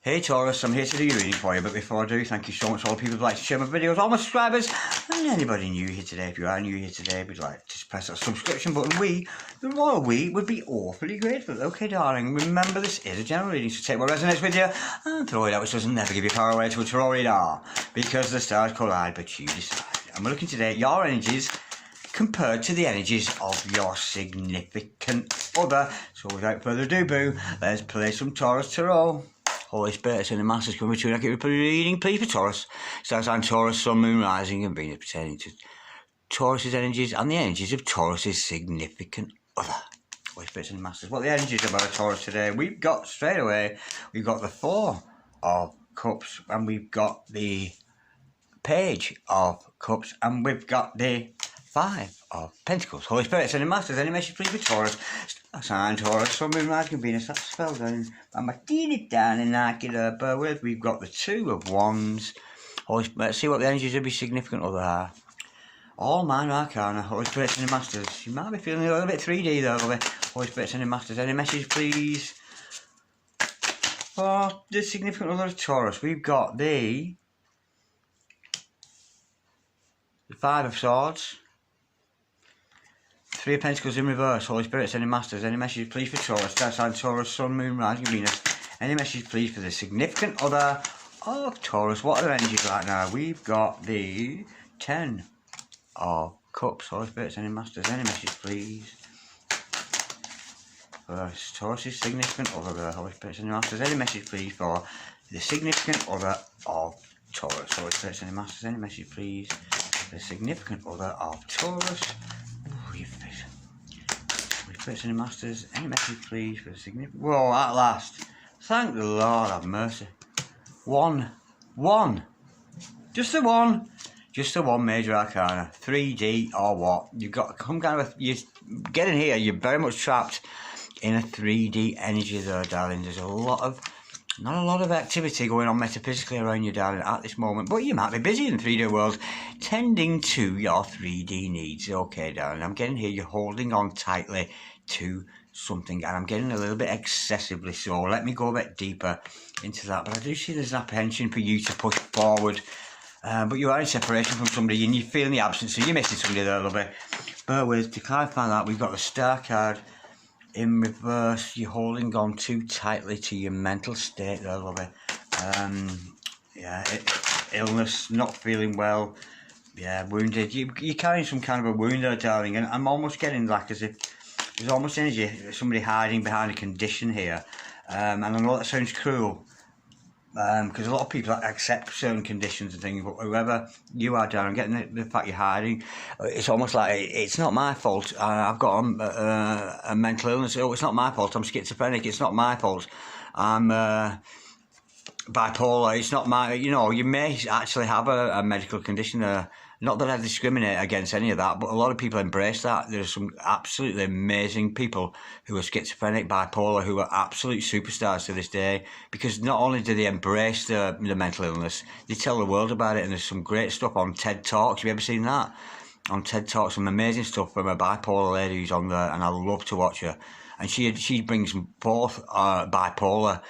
Hey Taurus, I'm here to do your reading for you, but before I do, thank you so much to all the people who like to share my videos, all my subscribers, and anybody new here today. If you are new here today, we'd like to just press that subscription button. The royal we, would be awfully grateful. Okay, darling, remember this is a general reading, so take what resonates with you and throw it out, which doesn't never give you power away to a tarot reader, because the stars collide, but you decide. And we're looking today at your energies compared to the energies of your significant other. So without further ado, boo, let's play some Taurus Tarot. Holy Spirit, and the Masters coming to an accurate reading, please, for Taurus. Stars on Taurus, Sun, Moon, Rising, and Venus pertaining to Taurus's energies and the energies of Taurus's significant other. Holy Spirit and the Masters. What are the energies of our Taurus today? We've got, straight away, we've got the Four of Cups, and we've got the Page of Cups, and we've got the Five of Pentacles. Holy Spirit and the Masters. Any message, please, for Taurus? Sign Taurus, Sun, Moon, Rising, Venus. That's spelled down. I'm marking it down and knock it up. With we've got the Two of Wands. Let's see what the energies of your significant other are. All Minor Arcana. Holy Spirit and the Masters. You might be feeling a little bit 3D though, Holy Spirit and the Masters. Any message, please, for the significant other of Taurus? We've got the Five of Swords. Three of Pentacles in reverse. Holy Spirit, any Masters. Any message, please, for Taurus? Stars on Taurus, Sun, Moon, Rising, Venus. Any message, please, for the significant other of Taurus? What are their energies right now? We've got the Ten of Cups. Holy Spirit, any Masters. Any message, please, for Taurus's significant other? Holy Spirit, any Masters. Any message, please, for the significant other of Taurus? Holy Spirit, any Masters. Any message, please, for the significant other of Taurus? Any Masters, any message, please, for the significant. Whoa, at last. Thank the Lord, have mercy. One. Just the one major arcana. 3D or what? You've got some kind of you get in here, you're very much trapped in a 3D energy there, darling. There's not a lot of activity going on metaphysically around you, darling, at this moment, but you might be busy in the 3D world tending to your 3D needs. Okay, darling, I'm getting here, you're holding on tightly to something, and I'm getting a little bit excessively so. Let me go a bit deeper into that, but I do see there's an apprehension for you to push forward, but you are in separation from somebody and you're feeling the absence, so you're missing somebody there a little bit. Bear with, to clarify that, we've got the Star card in reverse. You're holding on too tightly to your mental state there a little bit. Illness, not feeling well, wounded. You're carrying some kind of a wound there, darling, and I'm almost getting like as if there's almost energy, somebody hiding behind a condition here. And I know that sounds cruel, because a lot of people accept certain conditions and things, but whoever you are, darling, getting the fact you're hiding, it's almost like it's not my fault. I've got a mental illness. Oh, it's not my fault. I'm schizophrenic. It's not my fault. I'm bipolar. It's not my. You may actually have a medical condition. Not that I discriminate against any of that, but a lot of people embrace that. There's some absolutely amazing people who are schizophrenic, bipolar, who are absolute superstars to this day, because not only do they embrace the mental illness, they tell the world about it, and there's some great stuff on TED Talks. Have you ever seen that? On TED Talks, some amazing stuff from a bipolar lady who's on there, and I love to watch her. And she brings forth bipolarism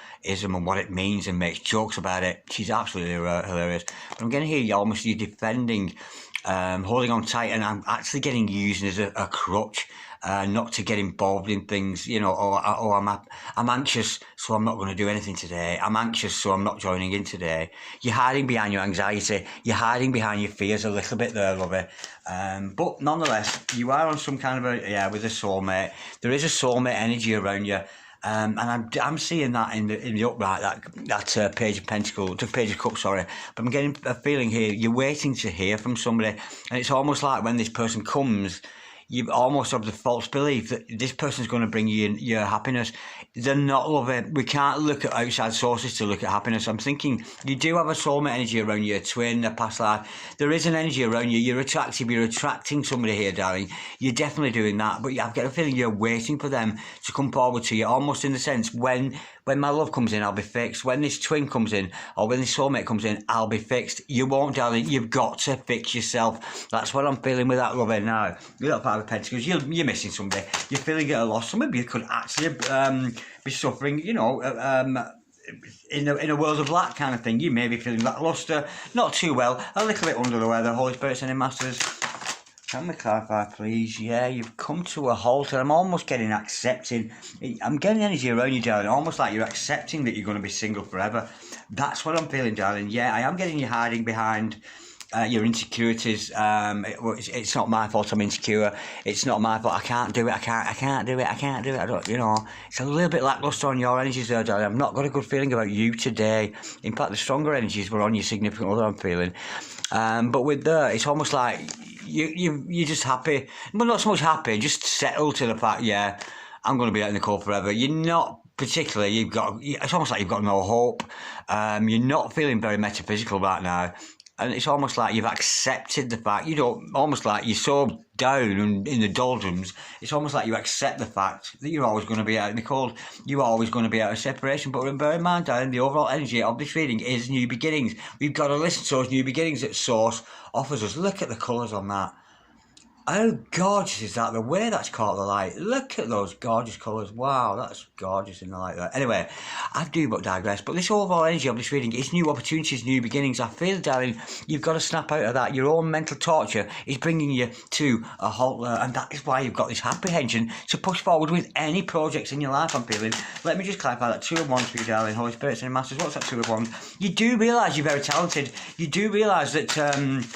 and what it means and makes jokes about it. She's absolutely hilarious. But I'm getting here, you're defending, holding on tight, and I'm actually getting used as a crutch, not to get involved in things, I'm anxious, so I'm not going to do anything today. I'm anxious, so I'm not joining in today. You're hiding behind your anxiety. You're hiding behind your fears a little bit there, lovey. But nonetheless, you are on some kind of with a soulmate. There is a soulmate energy around you. And I'm seeing that in the upright, that Page of Pentacles, Page of Cups, sorry. But I'm getting a feeling here, you're waiting to hear from somebody, and it's almost like when this person comes, you almost have the false belief that this person's going to bring you your happiness. They're not, loving. We can't look at outside sources to look at happiness. I'm thinking you do have a soulmate energy around you, a twin, a past life. There is an energy around you. You're attractive. You're attracting somebody here, darling. You're definitely doing that. But I've got a feeling you're waiting for them to come forward to you, almost in the sense when my love comes in, I'll be fixed. When this twin comes in, or when this soulmate comes in, I'll be fixed. You won't, darling. You've got to fix yourself. That's what I'm feeling with that love now. You're not part of Pentacles. You're missing somebody. You're feeling at a loss. Some of you could actually be suffering, in a world of black kind of thing. You may be feeling lackluster, not too well, a little bit under the weather. Holy Spirit, Sending Masters, can we clarify, please? Yeah, you've come to a halt, and I'm almost getting accepting. I'm getting energy around you, darling, almost like you're accepting that you're going to be single forever. That's what I'm feeling, darling. Yeah, I am getting you hiding behind your insecurities. It's not my fault I'm insecure. It's not my fault. I can't do it. I can't do it. I don't, it's a little bit lackluster on your energies there, darling. I've not got a good feeling about you today. In fact, the stronger energies were on your significant other, I'm feeling. But with that, it's almost like you're just happy. Well, not so much happy, just settled to the fact, yeah, I'm going to be out in the cold forever. You're not particularly, it's almost like you've got no hope. You're not feeling very metaphysical right now. And it's almost like you've accepted the fact, almost like you're so down and in the doldrums, it's almost like you accept the fact that you're always going to be out in the cold. You're always going to be out of separation. But bear in mind, darling, the overall energy of this reading is new beginnings. We've got to listen to those new beginnings that Source offers us. Look at the colours on that. How gorgeous is that? The way that's caught the light. Look at those gorgeous colours. Wow, that's gorgeous in the light there. Anyway, I do but digress. But this overall energy of this reading is new opportunities, new beginnings. I feel, darling, you've got to snap out of that. Your own mental torture is bringing you to a halt there. And that is why you've got this apprehension to push forward with any projects in your life, I'm feeling. Let me just clarify that. 2 of Wands for you, darling. Holy Spirit, Sending Masters. What's that 2 of Wands? You do realise you're very talented. You do realise that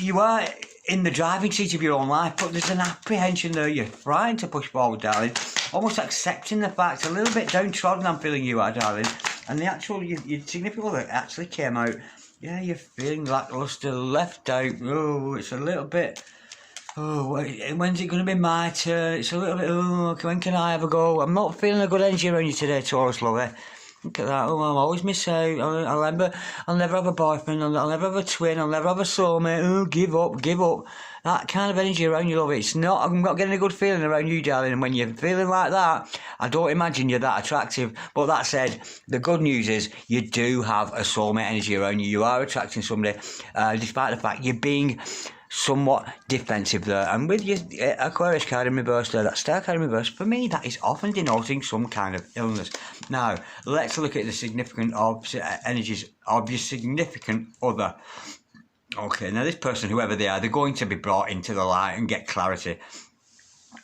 you are in the driving seat of your own life, but there's an apprehension there. You're frightened to push forward, darling. Almost accepting the fact, a little bit downtrodden, I'm feeling you are, darling. And the actual, your significant other actually came out. Yeah, you're feeling lackluster, left out. Oh, it's a little bit. Oh, when's it going to be my turn? It's a little bit. Oh, when can I have a go? I'm not feeling a good energy around you today, Taurus, lovey. Look at that. Oh, I'll always miss out. I'll never have a boyfriend. I'll never have a twin. I'll never have a soulmate. Oh, give up. That kind of energy around you, love. I'm not getting a good feeling around you, darling. And when you're feeling like that, I don't imagine you're that attractive. But that said, the good news is you do have a soulmate energy around you. You are attracting somebody, despite the fact you're being somewhat defensive there. And with your Aquarius card in reverse there, that Star card in reverse, for me, that is often denoting some kind of illness. Now, let's look at the significant energies of your significant other. Okay, now this person, whoever they are, they're going to be brought into the light and get clarity.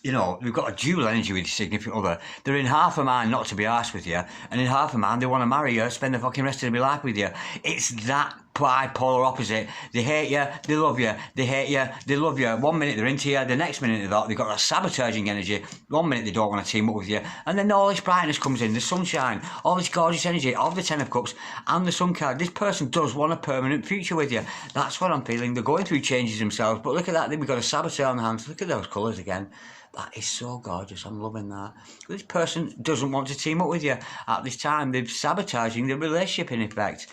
We've got a dual energy with your significant other. They're in half a mind not to be arsed with you, and in half a mind they want to marry you, spend the fucking rest of their life with you. It's that bipolar opposite. They hate you, they love you. They hate you, they love you. 1 minute they're into you, the next minute they've got that sabotaging energy. 1 minute they don't want to team up with you, and then all this brightness comes in, the sunshine, all this gorgeous energy of the Ten of Cups and the Sun card. This person does want a permanent future with you. That's what I'm feeling. They're going through changes themselves, but look at that. Then we've got a saboteur on the hands. Look at those colours again. That is so gorgeous. I'm loving that. This person doesn't want to team up with you at this time. They're sabotaging the relationship, in effect,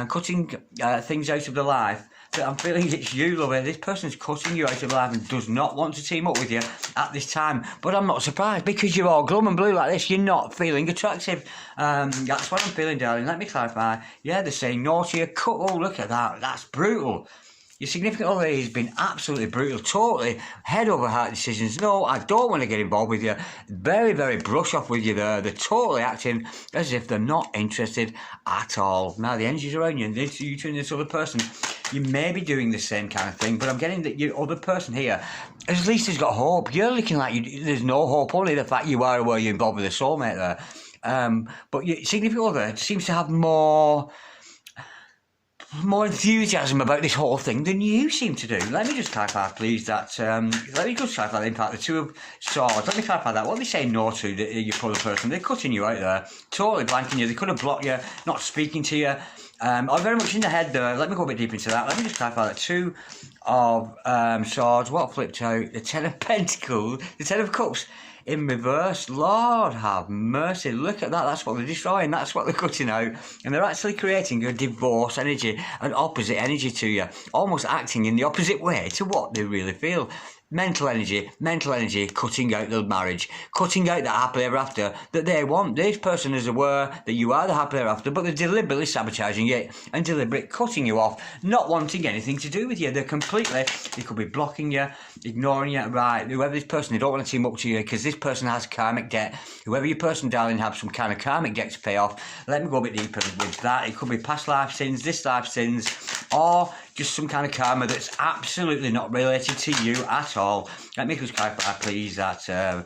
cutting things out of their life. But I'm feeling it's you, lovey. This person's cutting you out of life and does not want to team up with you at this time. But I'm not surprised, because you're all glum and blue like this. You're not feeling attractive. That's what I'm feeling, darling. Let me clarify. Yeah, they're saying no to you. Oh, look at that. That's brutal. Your significant other has been absolutely brutal, totally head over heart decisions. No, I don't want to get involved with you. Very, very brush off with you there. They're totally acting as if they're not interested at all. Now, the energy's around you, and you two and this other person, you may be doing the same kind of thing, but I'm getting that your other person here, at least has got hope. You're looking like there's no hope, only the fact you are aware you're involved with a soulmate there. But your significant other seems to have more enthusiasm about this whole thing than you seem to do. Let me just clarify, please, that, let me just clarify, in fact, the Two of Swords, let me clarify that. What are they saying no to, your other person? They're cutting you out there, totally blanking you. They could have blocked you, not speaking to you, or very much in the head there. Let me go a bit deep into that. Let me just clarify that. Two of Swords, what flipped out? The Ten of Pentacles, the Ten of Cups in reverse. Lord have mercy. Look at that. That's what they're destroying. That's what they're cutting out. And they're actually creating a divorce energy, an opposite energy to you, almost acting in the opposite way to what they really feel. mental energy, cutting out the marriage, cutting out that happily ever after that they want. This person is aware that you are the happily ever after, but they're deliberately sabotaging it and deliberately cutting you off, not wanting anything to do with you. They could be blocking you, ignoring you, right? Whoever this person, they don't want to team up to you because this person has karmic debt. Whoever your person, darling, have some kind of karmic debt to pay off. Let me go a bit deeper with that. It could be past life sins, this life sins, or just some kind of karma that's absolutely not related to you at all. Let me just clarify, please, that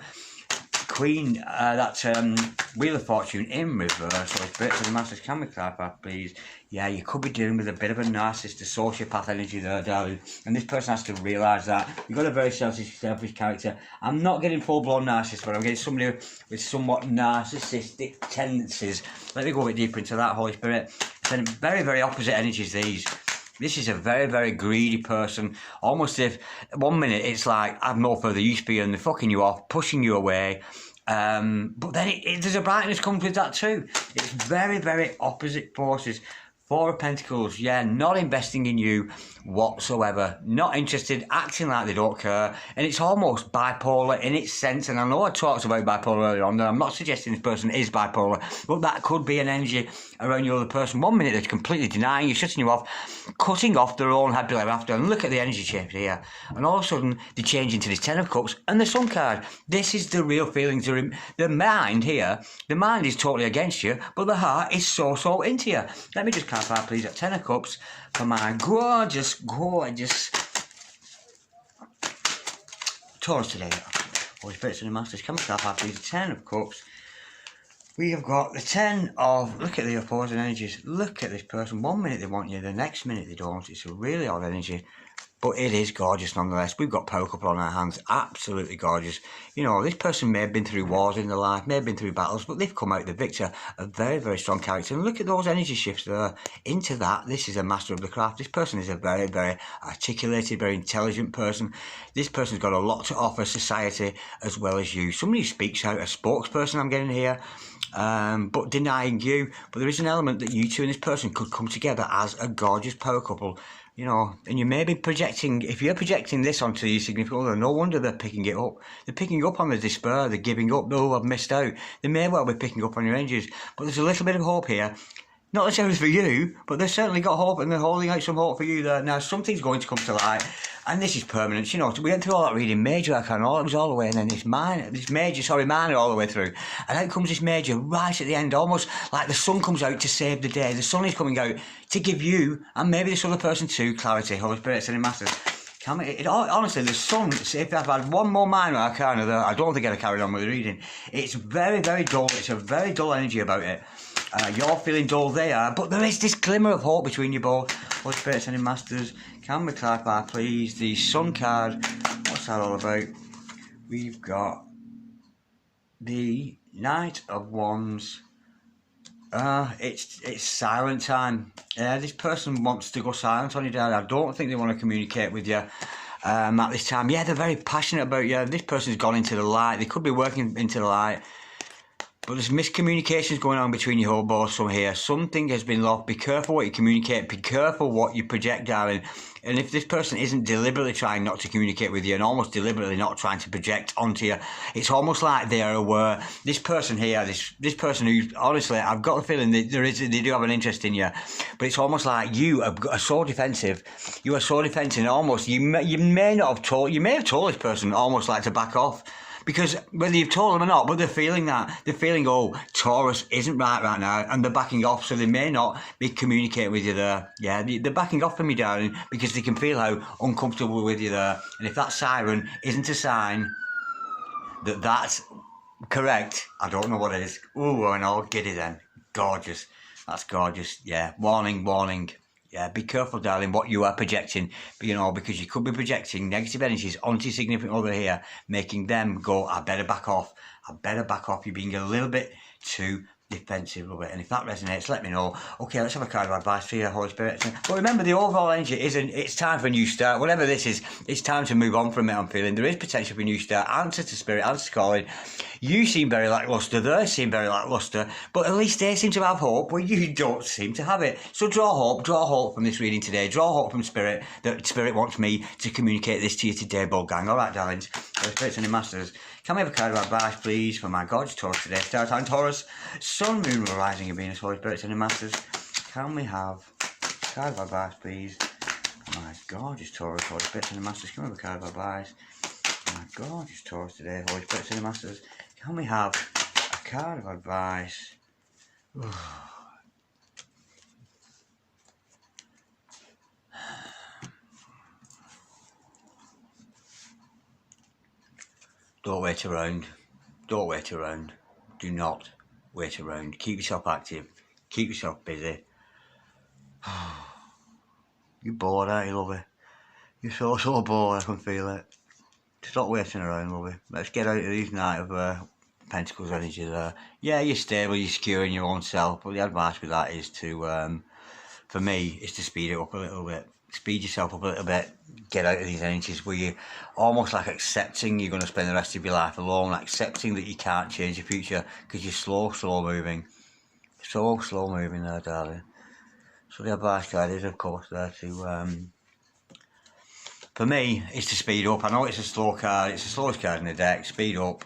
Queen, that Wheel of Fortune in reverse, or Spirits of the Masters, can we clarify, please? Yeah, you could be dealing with a bit of a narcissist, a sociopath energy there, darling. And this person has to realise that. You've got a very selfish character. I'm not getting full-blown narcissist, but I'm getting somebody with somewhat narcissistic tendencies. Let me go a bit deeper into that, Holy Spirit. And very, very opposite energies, these. This is a very, very greedy person. Almost if 1 minute it's like, I've no further use for you, and they're fucking you off, pushing you away. But then there's a brightness comes with that too. It's very, very opposite forces. Four of Pentacles, yeah, not investing in you whatsoever, not interested, acting like they don't care, and it's almost bipolar in its sense. And I know I talked about bipolar earlier on, and I'm not suggesting this person is bipolar, but that could be an energy around your other person. 1 minute they're completely denying you, shutting you off, cutting off their own happily ever after. And look at the energy change here, and all of a sudden they change into this Ten of Cups and the Sun card. This is the real feelings. The mind here, the mind is totally against you, but the heart is so into you. Let me just clarify, please, at Ten of Cups for my gorgeous Taurus today. Holy Spirits and the Masters, come and clarify, please. Ten of Cups. We have got the Ten of, look at the opposing energies. Look at this person. 1 minute they want you, the next minute they don't. It's a really odd energy. But it is gorgeous nonetheless. We've got power couple on our hands. Absolutely gorgeous. You know, this person may have been through wars in their life, may have been through battles, but they've come out the victor. A very, very strong character. And look at those energy shifts there. Into that, this is a master of the craft. This person is a very, very articulated, very intelligent person. This person's got a lot to offer society as well as you. Somebody who speaks out, a spokesperson I'm getting here. But denying you. But there is an element that you two and this person could come together as a gorgeous power couple. You know, and you may be projecting, if you're projecting this onto your significant other, no wonder they're picking it up. They're picking up on the despair, they're giving up, oh, I've missed out. They may well be picking up on your energies, but there's a little bit of hope here. Not necessarily for you, but they've certainly got hope, and they're holding out some hope for you there. Now, something's going to come to light, and this is permanent. You know, we went through all that reading, major arcana, it was all the way, and then this minor all the way through. And out comes this major right at the end, almost like the sun comes out to save the day. The sun is coming out to give you, and maybe this other person too, clarity. Holy Spirit, sending masters. Honestly, the sun, if I've had one more minor arcana there, I don't think I'd have carried on with the reading. It's very, very dull. It's a very dull energy about it. You're feeling dull, they are, but there is this glimmer of hope between you both. Holy Spirit, sending masters, can we clarify, please, the Sun card? What's that all about? We've got the Knight of Wands. It's silent time. This person wants to go silent on you, Dad. I don't think they want to communicate with you at this time. Yeah, they're very passionate about you. This person's gone into the light. They could be working into the light. But there's miscommunications going on between you both some here. Something has been lost. Be careful what you communicate. Be careful what you project, darling. And if this person isn't deliberately trying not to communicate with you and almost deliberately not trying to project onto you, it's almost like they are aware. This person here, this person who, honestly, I've got the feeling that they do have an interest in you. But it's almost like you are so defensive. You are so defensive. Almost, you may have told this person almost like to back off. Because whether you've told them or not, but they're feeling that. They're feeling, oh, Taurus isn't right now, and they're backing off, so they may not be communicating with you there. Yeah, they're backing off from you, darling, because they can feel how uncomfortable with you there. And if that siren isn't a sign that that's correct, I don't know what it is. Ooh, I'm all giddy then. Gorgeous. That's gorgeous. Yeah, warning. Yeah, be careful, darling, what you are projecting, because you could be projecting negative energies onto your significant other here, making them go, I better back off. You're being a little bit too defensive, love it. And if that resonates, let me know. Okay, let's have a card of advice for you, Holy Spirit. But remember, the overall energy isn't, it's time for a new start. Whatever this is, it's time to move on from it, I'm feeling. There is potential for a new start. Answer to Spirit, answer to calling. You seem very lacklustre, they seem very lacklustre, but at least they seem to have hope where you don't seem to have it. So draw hope from this reading today. Draw hope from Spirit, that Spirit wants me to communicate this to you today, Bull Gang. All right, darlings. Holy Spirits and the Masters. Can we have a card of advice, please, for my gorgeous Taurus today? Star sign Taurus, Sun, Moon, Rising, and Venus, Holy Spirits and the Masters. Can we have a card of advice, please? For my gorgeous Taurus, Holy Spirits and the Masters. Can we have a card of advice? For my gorgeous Taurus today, Holy Spirits and the Masters. Can we have a card of advice? Don't wait around. Don't wait around. Do not wait around. Keep yourself active. Keep yourself busy. You're bored, aren't you, lovey? You're so bored, I can feel it. Stop waiting around, lovey. Let's get out of these Knight of Pentacles energy there. Yeah, you're stable, you're secure in your own self, but the advice with that is to, for me, is to speed it up a little bit. Speed yourself up a little bit. Get out of these energies where you're almost like accepting you're going to spend the rest of your life alone, accepting that you can't change your future because you're slow moving. So slow moving there, darling. So the advice card is, of course, there to, for me, is to speed up. I know it's a slow card, it's the slowest card in the deck. Speed up.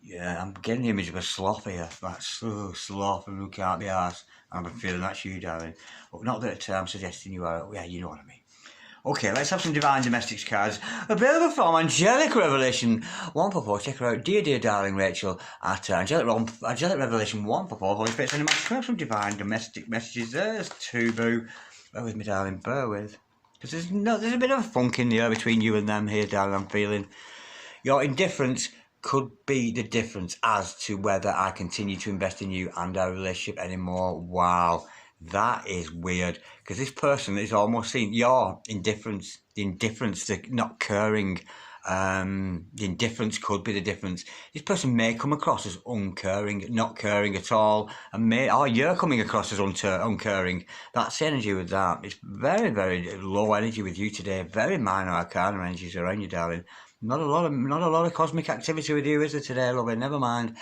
Yeah, I'm getting the image of a sloth here. That's so sloth and who can't be arsed. I'm feeling that's you, darling. But not that I'm suggesting you are. Yeah, you know what I mean. Okay, let's have some Divine Domestics cards. Available from Angelic Revelation 144. Check her out. Dear darling Rachel at Angelic Revelation 144. Holy Spirits and the Master. Can I have some Divine Domestic messages? There's two, boo. Bear with me, darling. Bear with. Because there's a bit of a funk in the air between you and them here, darling. I'm feeling your indifference could be the difference as to whether I continue to invest in you and our relationship anymore. Wow, that is weird, because this person is almost seeing your indifference, the indifference, the not caring, the indifference could be the difference. This person may come across as uncaring, not caring at all, and you're coming across as uncaring. That's the energy with that. It's very, very low energy with you today. Very minor arcana energies around you, darling. Not a lot of cosmic activity with you, is there today, lovey? Never mind.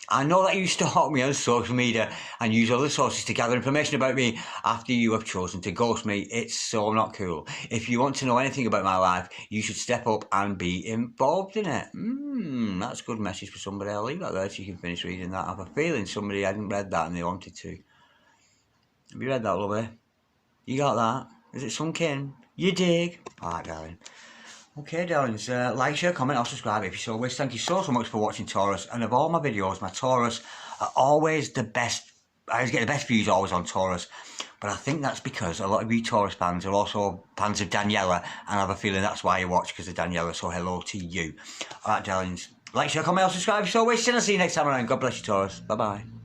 I know that you stalk me on social media and use other sources to gather information about me after you have chosen to ghost me. It's so not cool. If you want to know anything about my life, you should step up and be involved in it. That's a good message for somebody. I'll leave that there so you can finish reading that. I have a feeling somebody hadn't read that and they wanted to. Have you read that, lovey? You got that? Is it sunk in? You dig? Alright, darling. Okay, darlings, like, share, comment, or subscribe if you so wish. Thank you so much for watching Taurus. And of all my videos, my Taurus are always the best. I get the best views always on Taurus. But I think that's because a lot of you Taurus fans are also fans of Daniela. And I have a feeling that's why you watch, because of Daniela. So hello to you. Alright, darlings. Like, share, comment, or subscribe if you so wish. And I'll see you next time around. God bless you, Taurus. Bye-bye.